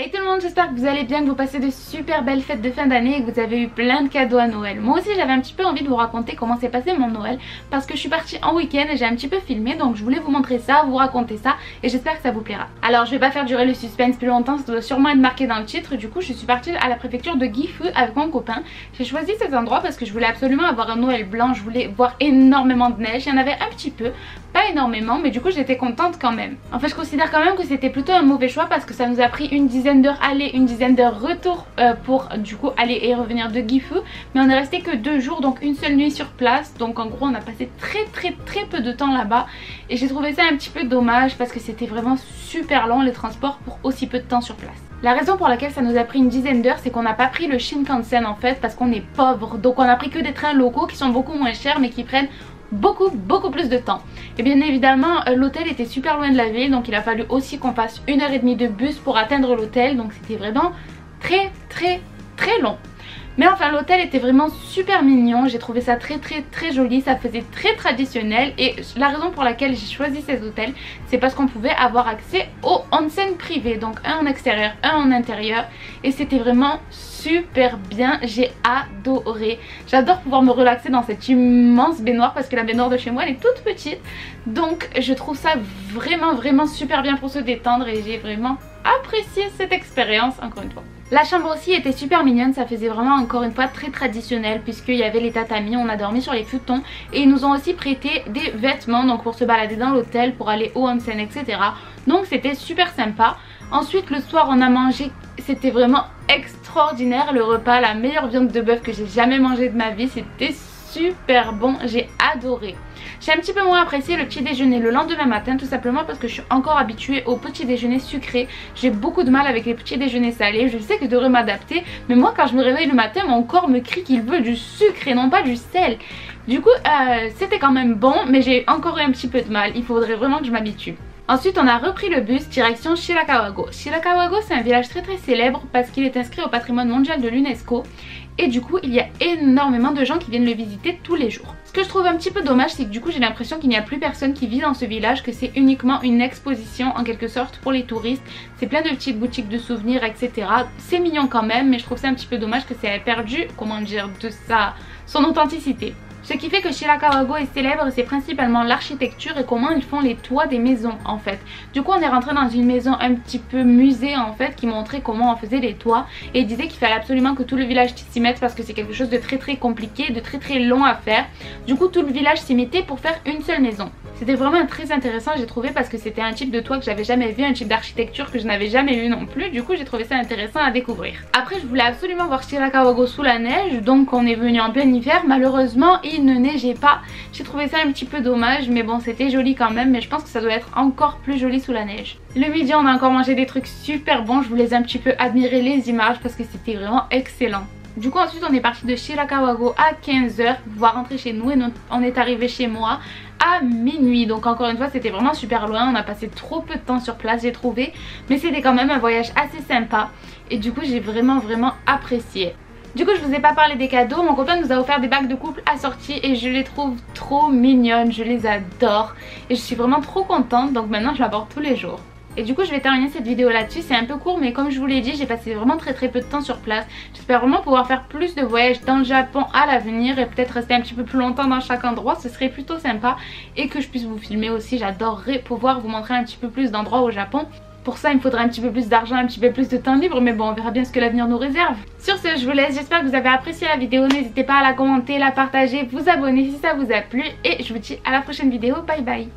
Hey tout le monde, j'espère que vous allez bien, que vous passez de super belles fêtes de fin d'année et que vous avez eu plein de cadeaux à Noël. Moi aussi j'avais un petit peu envie de vous raconter comment s'est passé mon Noël parce que je suis partie en week-end et j'ai un petit peu filmé, donc je voulais vous montrer ça, vous raconter ça et j'espère que ça vous plaira. Alors je vais pas faire durer le suspense plus longtemps, ça doit sûrement être marqué dans le titre. Du coup je suis partie à la préfecture de Gifu avec mon copain. J'ai choisi cet endroit parce que je voulais absolument avoir un Noël blanc, je voulais voir énormément de neige. Il y en avait un petit peu, pas énormément, mais du coup j'étais contente quand même. En fait je considère quand même que c'était plutôt un mauvais choix parce que ça nous a pris une dizaine d'heures aller, une dizaine d'heures retour pour du coup aller et revenir de Gifu. Mais on est resté que 2 jours, donc une seule nuit sur place. Donc en gros on a passé très peu de temps là-bas. Et j'ai trouvé ça un petit peu dommage parce que c'était vraiment super long les transports pour aussi peu de temps sur place. La raison pour laquelle ça nous a pris une dizaine d'heures, c'est qu'on n'a pas pris le Shinkansen en fait parce qu'on est pauvre. Donc on a pris que des trains locaux qui sont beaucoup moins chers mais qui prennent beaucoup plus de temps. Et bien évidemment l'hôtel était super loin de la ville, donc il a fallu aussi qu'on fasse 1h30 de bus pour atteindre l'hôtel. Donc c'était vraiment très long. Mais enfin l'hôtel était vraiment super mignon, j'ai trouvé ça très joli, ça faisait très traditionnel. Et la raison pour laquelle j'ai choisi ces hôtels, c'est parce qu'on pouvait avoir accès aux onsen privés, donc un en extérieur, un en intérieur. Et c'était vraiment super bien, j'ai adoré. J'adore pouvoir me relaxer dans cette immense baignoire parce que la baignoire de chez moi elle est toute petite. Donc je trouve ça vraiment super bien pour se détendre et j'ai vraiment apprécié cette expérience encore une fois. La chambre aussi était super mignonne, ça faisait vraiment encore une fois très traditionnel puisqu'il y avait les tatamis, on a dormi sur les futons et ils nous ont aussi prêté des vêtements donc pour se balader dans l'hôtel, pour aller au onsen etc. Donc c'était super sympa. Ensuite le soir on a mangé, c'était vraiment extraordinaire le repas, la meilleure viande de bœuf que j'ai jamais mangé de ma vie, c'était super bon, j'ai adoré. J'ai un petit peu moins apprécié le petit déjeuner le lendemain matin, tout simplement parce que je suis encore habituée au petit déjeuner sucré. J'ai beaucoup de mal avec les petits déjeuners salés, je sais que je devrais m'adapter, mais moi quand je me réveille le matin mon corps me crie qu'il veut du sucre et non pas du sel. Du coup c'était quand même bon, mais j'ai encore eu un petit peu de mal, il faudrait vraiment que je m'habitue. Ensuite on a repris le bus direction Shirakawa-go. Shirakawa-go c'est un village très célèbre parce qu'il est inscrit au patrimoine mondial de l'UNESCO. Et du coup il y a énormément de gens qui viennent le visiter tous les jours. Ce que je trouve un petit peu dommage, c'est que du coup j'ai l'impression qu'il n'y a plus personne qui vit dans ce village, que c'est uniquement une exposition en quelque sorte pour les touristes. C'est plein de petites boutiques de souvenirs etc. C'est mignon quand même, mais je trouve ça un petit peu dommage que ça ait perdu, comment dire, de son authenticité. Ce qui fait que Shirakawa-go est célèbre, c'est principalement l'architecture et comment ils font les toits des maisons en fait. Du coup on est rentré dans une maison un petit peu musée en fait qui montrait comment on faisait les toits. Et il disait qu'il fallait absolument que tout le village s'y mette parce que c'est quelque chose de très compliqué, de très long à faire. Du coup tout le village s'y mettait pour faire une seule maison. C'était vraiment très intéressant j'ai trouvé parce que c'était un type de toit que j'avais jamais vu, un type d'architecture que je n'avais jamais vu non plus. Du coup j'ai trouvé ça intéressant à découvrir. Après je voulais absolument voir Shirakawa-go sous la neige, donc on est venu en plein hiver. Malheureusement il ne neigeait pas, j'ai trouvé ça un petit peu dommage, mais bon c'était joli quand même, mais je pense que ça doit être encore plus joli sous la neige. Le midi on a encore mangé des trucs super bons, je vous laisse un petit peu admirer les images parce que c'était vraiment excellent. Du coup ensuite on est parti de Shirakawa-go à 15h pour pouvoir rentrer chez nous et on est arrivé chez moi à minuit. Donc encore une fois c'était vraiment super loin, on a passé trop peu de temps sur place j'ai trouvé, mais c'était quand même un voyage assez sympa et du coup j'ai vraiment apprécié. Du coup je vous ai pas parlé des cadeaux, mon copain nous a offert des bagues de couple assorties et je les trouve trop mignonnes, je les adore et je suis vraiment trop contente, donc maintenant je la porte tous les jours. Et du coup je vais terminer cette vidéo là-dessus, c'est un peu court mais comme je vous l'ai dit j'ai passé vraiment très peu de temps sur place. J'espère vraiment pouvoir faire plus de voyages dans le Japon à l'avenir et peut-être rester un petit peu plus longtemps dans chaque endroit, ce serait plutôt sympa. Et que je puisse vous filmer aussi, j'adorerais pouvoir vous montrer un petit peu plus d'endroits au Japon. Pour ça il me faudrait un petit peu plus d'argent, un petit peu plus de temps libre, mais bon on verra bien ce que l'avenir nous réserve. Sur ce je vous laisse, j'espère que vous avez apprécié la vidéo, n'hésitez pas à la commenter, la partager, vous abonner si ça vous a plu et je vous dis à la prochaine vidéo, bye bye.